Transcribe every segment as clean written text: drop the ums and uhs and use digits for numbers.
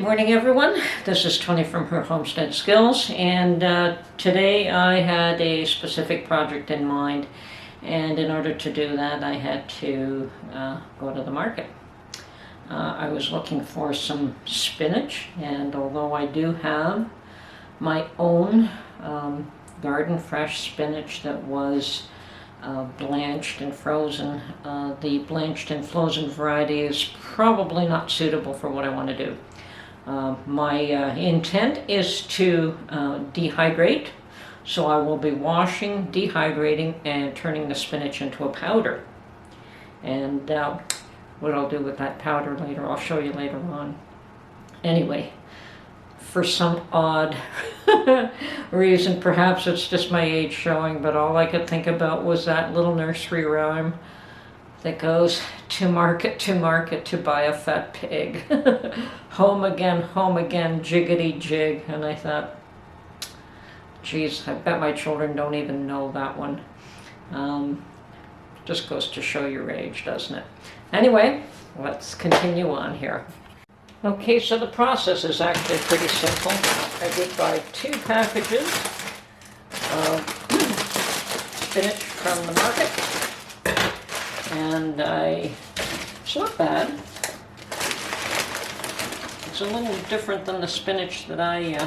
morning, everyone. This is Tony from her Homestead Skills, and today I had a specific project in mind, and in order to do that I had to go to the market. I was looking for some spinach, and although I do have my own garden fresh spinach that was blanched and frozen, the blanched and frozen variety is probably not suitable for what I want to do. My intent is to dehydrate, so I will be washing, dehydrating, and turning the spinach into a powder. And what I'll do with that powder later, I'll show you later on. Anyway, for some odd reason, perhaps it's just my age showing, but all I could think about was that little nursery rhyme that goes, to market, to buy a fat pig. Home again, jiggity jig. And I thought, geez, I bet my children don't even know that one. Just goes to show your age, doesn't it? Anyway, let's continue on here. Okay, so the process is actually pretty simple. I did buy 2 packages of spinach from the market, and it's not bad. It's a little different than the spinach that I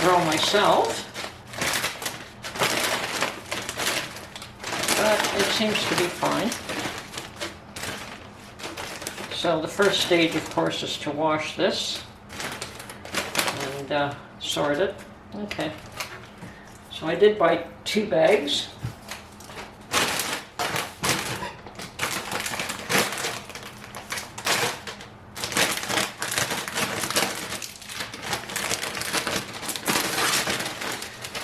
grow myself, but it seems to be fine. So the first stage, of course, is to wash this and sort it. Okay. So I did buy 2 bags.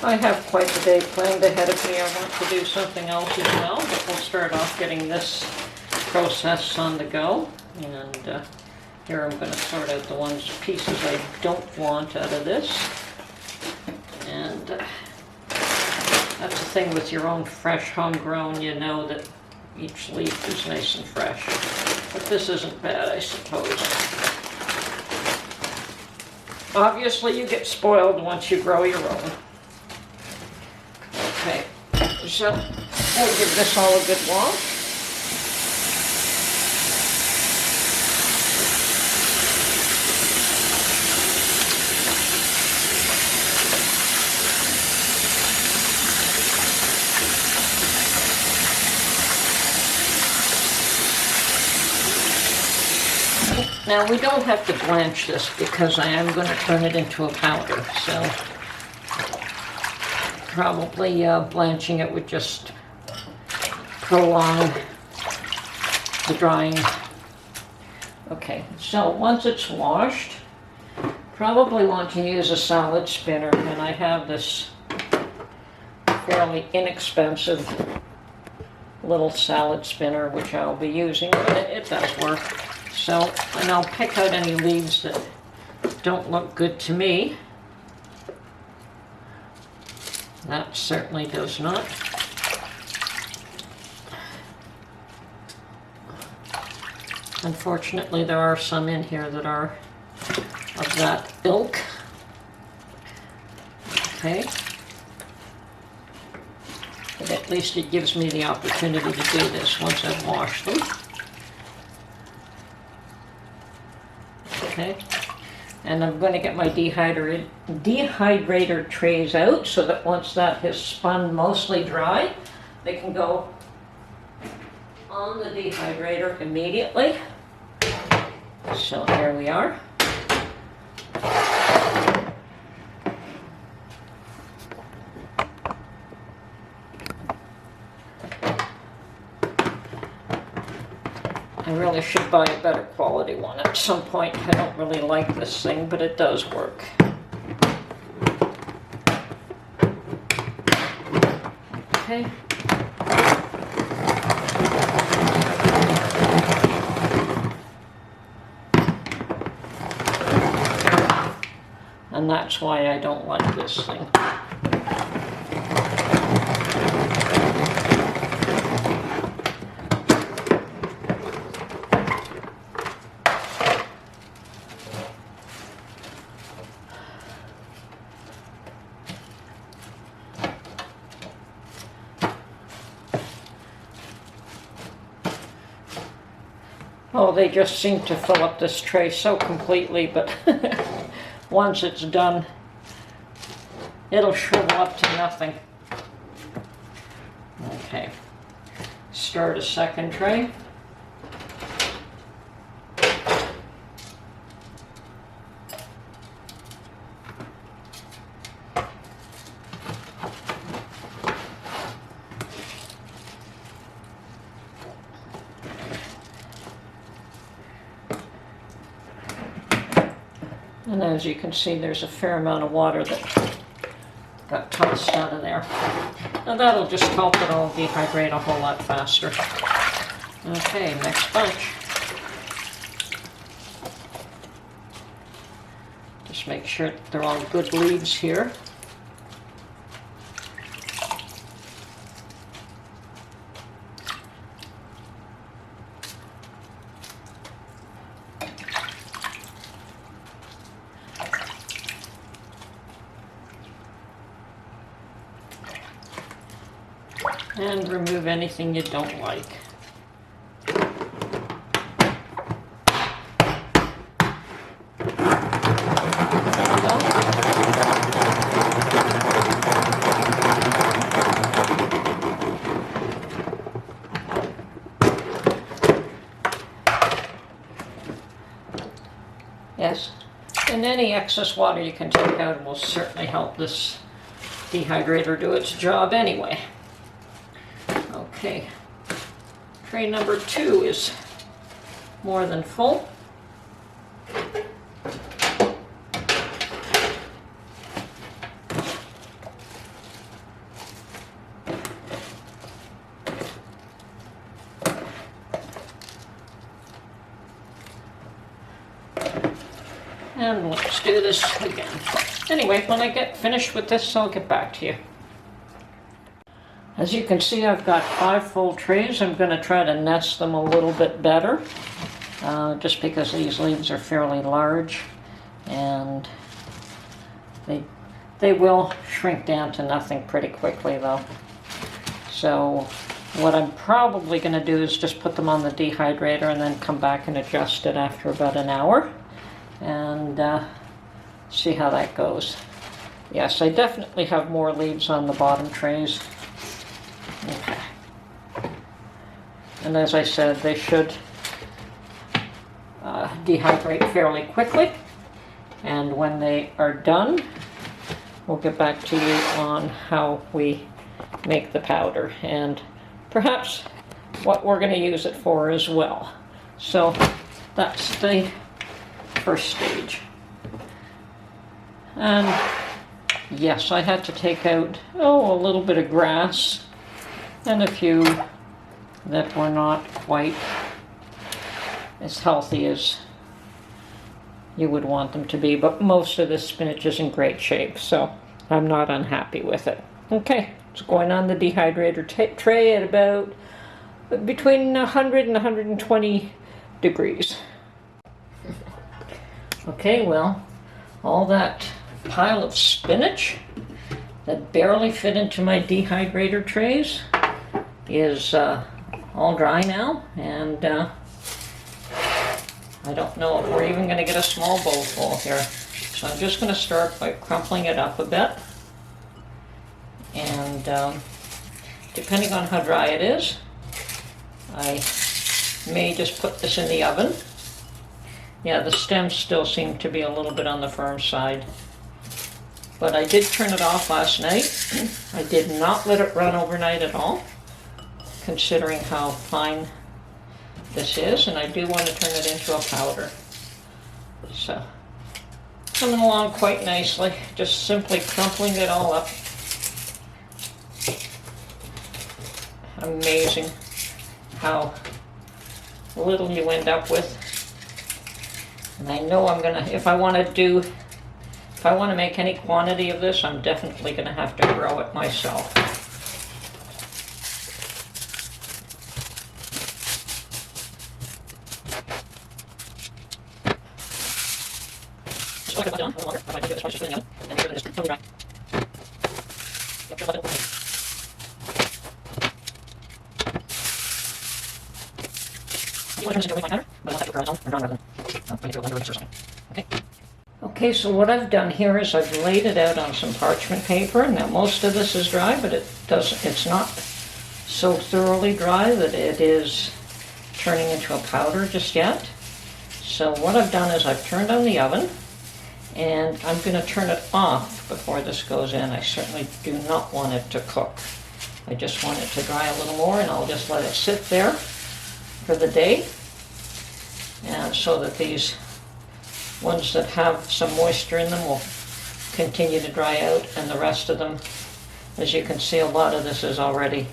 I have quite the day planned ahead of me. I want to do something else as well, but we'll start off getting this process on the go. And here I'm going to sort out the pieces I don't want out of this. And that's the thing with your own fresh homegrown, you know that each leaf is nice and fresh. But this isn't bad, I suppose. Obviously you get spoiled once you grow your own. Okay, so we'll give this all a good wash. Now we don't have to blanch this because I am going to turn it into a powder, so probably blanching it would just prolong the drying. Okay, so once it's washed, probably want to use a salad spinner, and I have this fairly inexpensive little salad spinner which I'll be using, but it does work. So, and I'll pick out any leaves that don't look good to me. That certainly does not. Unfortunately, there are some in here that are of that ilk. Okay. But at least it gives me the opportunity to do this once I've washed them. Okay, and I'm going to get my dehydrator trays out so that once that has spun mostly dry, they can go on the dehydrator immediately. So here we are. I really should buy a better quality one at some point. I don't really like this thing, but it does work. Okay. And that's why I don't like this thing. Oh, they just seem to fill up this tray so completely, but once it's done, it'll shrivel up to nothing. Okay, start a second tray. And as you can see, there's a fair amount of water that got tossed out of there. Now that'll just help it all dehydrate a whole lot faster. Okay, next bunch. Just make sure they're all good leaves here. And remove anything you don't like. Yes, and any excess water you can take out will certainly help this dehydrator do its job anyway. Okay, tray number 2 is more than full. And let's do this again. Anyway, when I get finished with this, I'll get back to you. As you can see, I've got 5 full trays. I'm going to try to nest them a little bit better, just because these leaves are fairly large, and they will shrink down to nothing pretty quickly though. So what I'm probably going to do is just put them on the dehydrator and then come back and adjust it after about an hour and see how that goes. Yes, I definitely have more leaves on the bottom trays. Okay. And as I said, they should dehydrate fairly quickly. And when they are done, we'll get back to you on how we make the powder and perhaps what we're going to use it for as well. So that's the first stage. And yes, I had to take out, a little bit of grass and a few that were not quite as healthy as you would want them to be, but most of the spinach is in great shape, so I'm not unhappy with it. Okay, it's going on the dehydrator tray at about between 100 and 120 degrees. Okay, well, all that pile of spinach that barely fit into my dehydrator trays is all dry now, and I don't know if we're even going to get a small bowl full here. So I'm just going to start by crumpling it up a bit, and depending on how dry it is, I may just put this in the oven. Yeah, the stems still seem to be a little bit on the firm side. But I did turn it off last night. I did not let it run overnight at all, considering how fine this is, and I do want to turn it into a powder. So, coming along quite nicely, just simply crumpling it all up. Amazing how little you end up with. And I know I'm gonna, if I want to make any quantity of this, I'm definitely going to have to grow it myself. You want to turn this into a counter? Okay, so what I've done here is I've laid it out on some parchment paper. Now most of this is dry, but it's not so thoroughly dry that it is turning into a powder just yet. So what I've done is I've turned on the oven, and I'm going to turn it off before this goes in. I certainly do not want it to cook. I just want it to dry a little more, and I'll just let it sit there for the day, and so that these ones that have some moisture in them will continue to dry out, and the rest of them, as you can see, a lot of this is already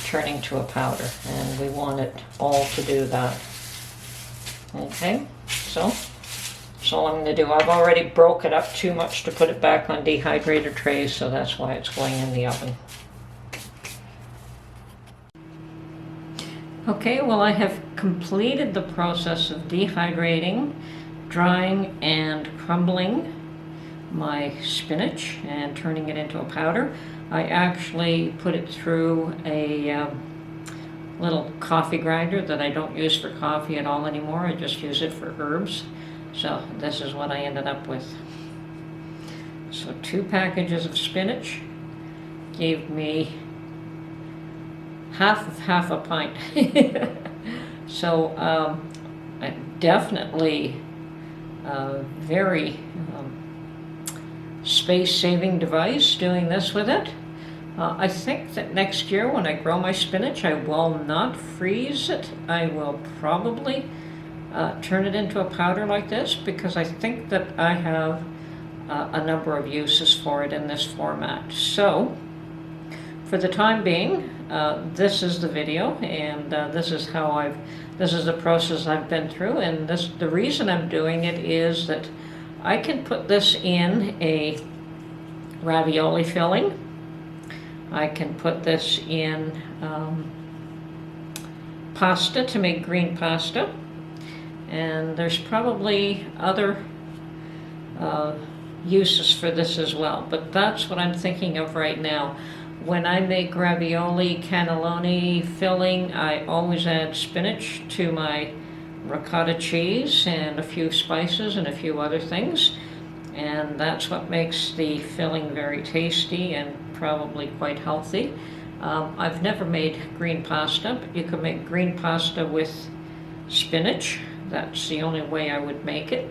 turning to a powder, and we want it all to do that. Okay, so all I'm going to do, I've already broke it up too much to put it back on dehydrator trays, so that's why it's going in the oven. Okay, well, I have completed the process of dehydrating, drying, and crumbling my spinach and turning it into a powder. I actually put it through a little coffee grinder that I don't use for coffee at all anymore. I just use it for herbs. So this is what I ended up with. So 2 packages of spinach gave me half a pint. So definitely very space-saving device doing this with it. I think that next year when I grow my spinach, I will not freeze it. I will probably turn it into a powder like this, because I think that I have a number of uses for it in this format. So for the time being, this is the video, and this is the process I've been through, and the reason I'm doing it is that I can put this in a ravioli filling. I can put this in pasta to make green pasta, and there's probably other uses for this as well, but that's what I'm thinking of right now. When I make ravioli cannelloni filling, I always add spinach to my ricotta cheese and a few spices and a few other things, and that's what makes the filling very tasty and probably quite healthy. I've never made green pasta, but you can make green pasta with spinach. That's the only way I would make it.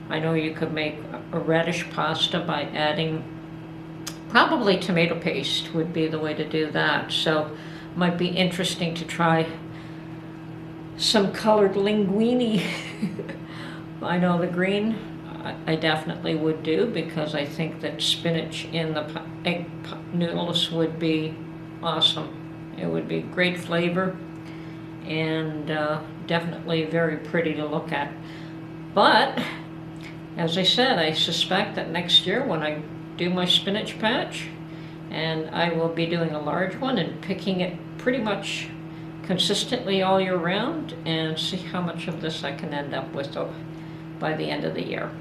I know you could make a radish pasta by adding probably tomato paste would be the way to do that. So it might be interesting to try some colored linguine. I know the green I definitely would do, because I think that spinach in the egg noodles would be awesome. It would be great flavor and definitely very pretty to look at. But as I said, I suspect that next year when I do my spinach patch, and I will be doing a large one and picking it pretty much consistently all year round, and see how much of this I can end up with by the end of the year.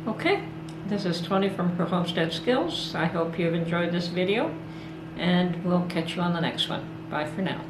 Okay, this is Tony from Her Homestead Skills. I hope you've enjoyed this video, and we'll catch you on the next one. Bye for now.